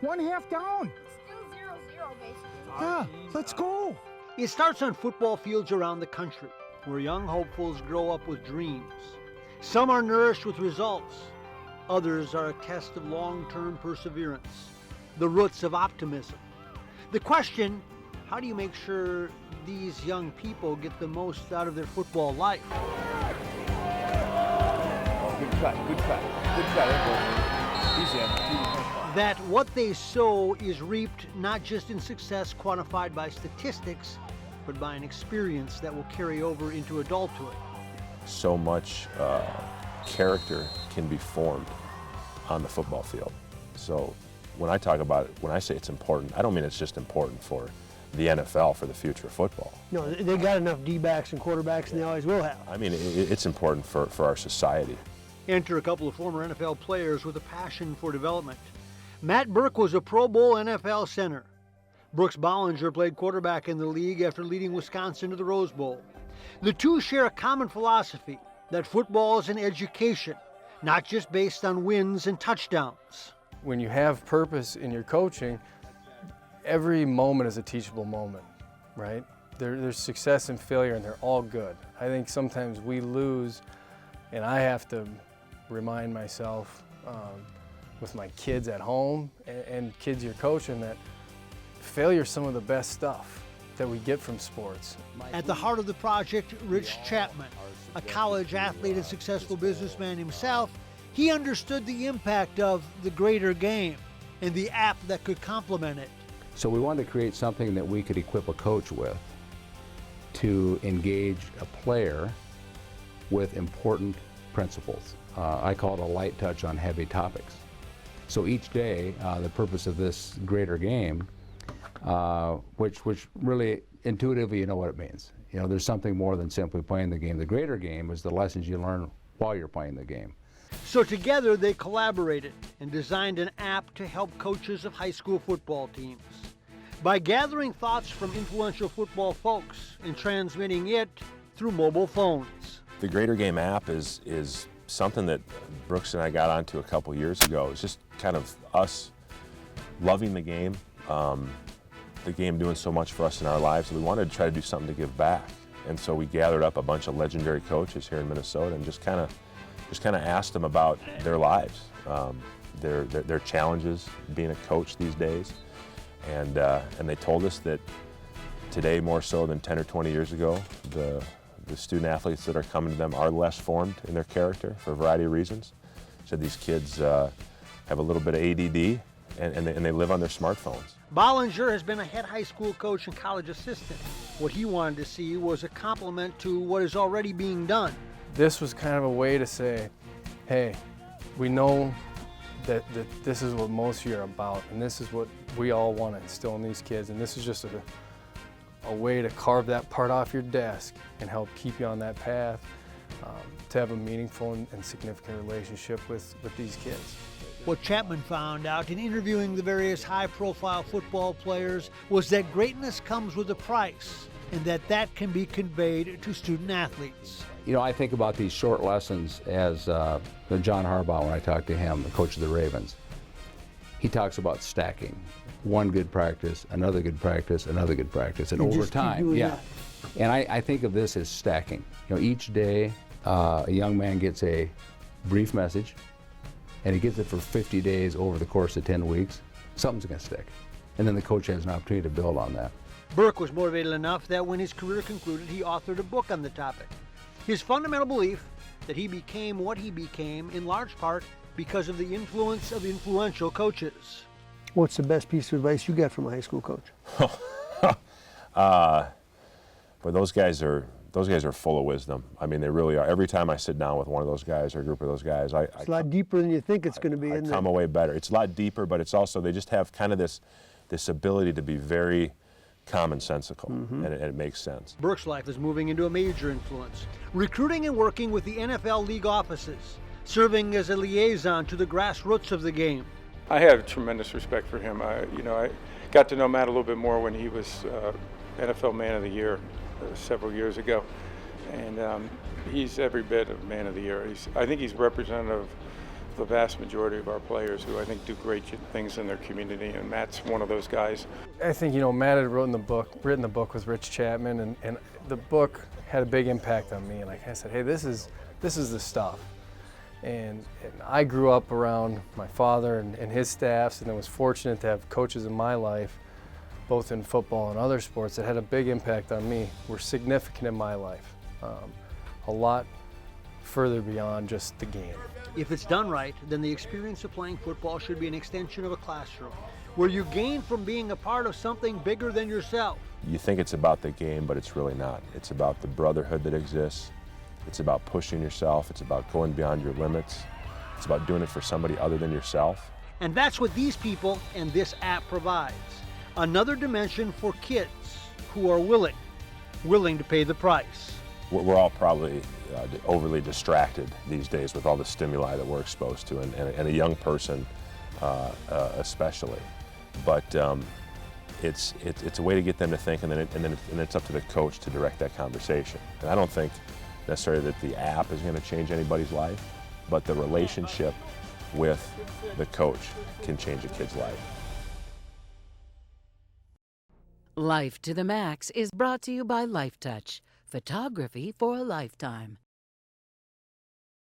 One half down. It's still 0-0, basically. Yeah, let's go. It starts on football fields around the country, where young hopefuls grow up with dreams. Some are nourished with results. Others are a test of long-term perseverance, the roots of optimism. The question, how do you make sure these young people get the most out of their football life? Oh, good cut. He's in. That what they sow is reaped not just in success quantified by statistics, but by an experience that will carry over into adulthood. So much character can be formed on the football field. So when I talk about it, when I say it's important, I don't mean it's just important for the NFL for the future of football. No, they got enough D-backs and quarterbacks, and they always will have. I mean, it's important for our society. Enter a couple of former NFL players with a passion for development. Matt Birk was a Pro Bowl NFL center. Brooks Bollinger played quarterback in the league after leading Wisconsin to the Rose Bowl. The two share a common philosophy that football is an education, not just based on wins and touchdowns. When you have purpose in your coaching, every moment is a teachable moment, right? There's success and failure, and they're all good. I think sometimes we lose, and I have to remind myself with my kids at home and kids you're coaching that failure is some of the best stuff that we get from sports. At the heart of the project, Rich Chapman, a college athlete and successful businessman himself, he understood the impact of the greater game and the app that could complement it. So we wanted to create something that we could equip a coach with to engage a player with important principles. I call it a light touch on heavy topics. So each day, the purpose of this greater game, which really intuitively you know what it means. You know, there's something more than simply playing the game. The greater game is the lessons you learn while you're playing the game. So together they collaborated and designed an app to help coaches of high school football teams. By gathering thoughts from influential football folks and transmitting it through mobile phones. The Greater Game app is something that Brooks and I got onto a couple years ago. It's just kind of us loving the game doing so much for us in our lives, that we wanted to try to do something to give back. And so we gathered up a bunch of legendary coaches here in Minnesota and just kind of asked them about their lives, their challenges being a coach these days. And they told us that today, more so than 10 or 20 years ago, the student athletes that are coming to them are less formed in their character for a variety of reasons. So these kids have a little bit of ADD, and they live on their smartphones. Bollinger has been a head high school coach and college assistant. What he wanted to see was a complement to what is already being done. This was kind of a way to say, hey, we know that this is what most of you are about, and this is what we all want to instill in these kids, and this is just a way to carve that part off your desk and help keep you on that path to have a meaningful and significant relationship with these kids. What Chapman found out in interviewing the various high-profile football players was that greatness comes with a price, and that can be conveyed to student athletes. You know, I think about these short lessons as John Harbaugh, when I talk to him, the coach of the Ravens. He talks about stacking. One good practice, another good practice, another good practice, and over time, yeah. And I think of this as stacking. You know, each day a young man gets a brief message, and he gets it for 50 days over the course of 10 weeks. Something's going to stick. And then the coach has an opportunity to build on that. Birk was motivated enough that when his career concluded, he authored a book on the topic. His fundamental belief that he became what he became in large part because of the influence of influential coaches. What's the best piece of advice you got from a high school coach? But those guys are full of wisdom. I mean, they really are. Every time I sit down with one of those guys or a group of those guys, it's a lot deeper than you think it's going to be, isn't it? I come away better. It's a lot deeper, but it's also, they just have kind of this ability to be very commonsensical, and it makes sense. Birk's life is moving into a major influence, recruiting and working with the NFL league offices, serving as a liaison to the grassroots of the game. I have tremendous respect for him. I got to know Matt a little bit more when he was NFL Man of the Year several years ago, and he's every bit of Man of the Year. I think he's representative the vast majority of our players who I think do great things in their community, and Matt's one of those guys. I think, you know, Matt had written the book with Rich Chapman, and the book had a big impact on me. And like I said, hey, this is the stuff. And I grew up around my father and his staffs, and I was fortunate to have coaches in my life, both in football and other sports, that had a big impact on me, were significant in my life. A lot further beyond just the game. If it's done right, then the experience of playing football should be an extension of a classroom, where you gain from being a part of something bigger than yourself. You think it's about the game, but it's really not. It's about the brotherhood that exists. It's about pushing yourself. It's about going beyond your limits. It's about doing it for somebody other than yourself. And that's what these people and this app provides. Another dimension for kids who are willing to pay the price. We're all probably overly distracted these days with all the stimuli that we're exposed to, and a young person especially. But it's a way to get them to think, and then it's up to the coach to direct that conversation. And I don't think necessarily that the app is going to change anybody's life, but the relationship with the coach can change a kid's life. Life to the Max is brought to you by LifeTouch, photography for a lifetime.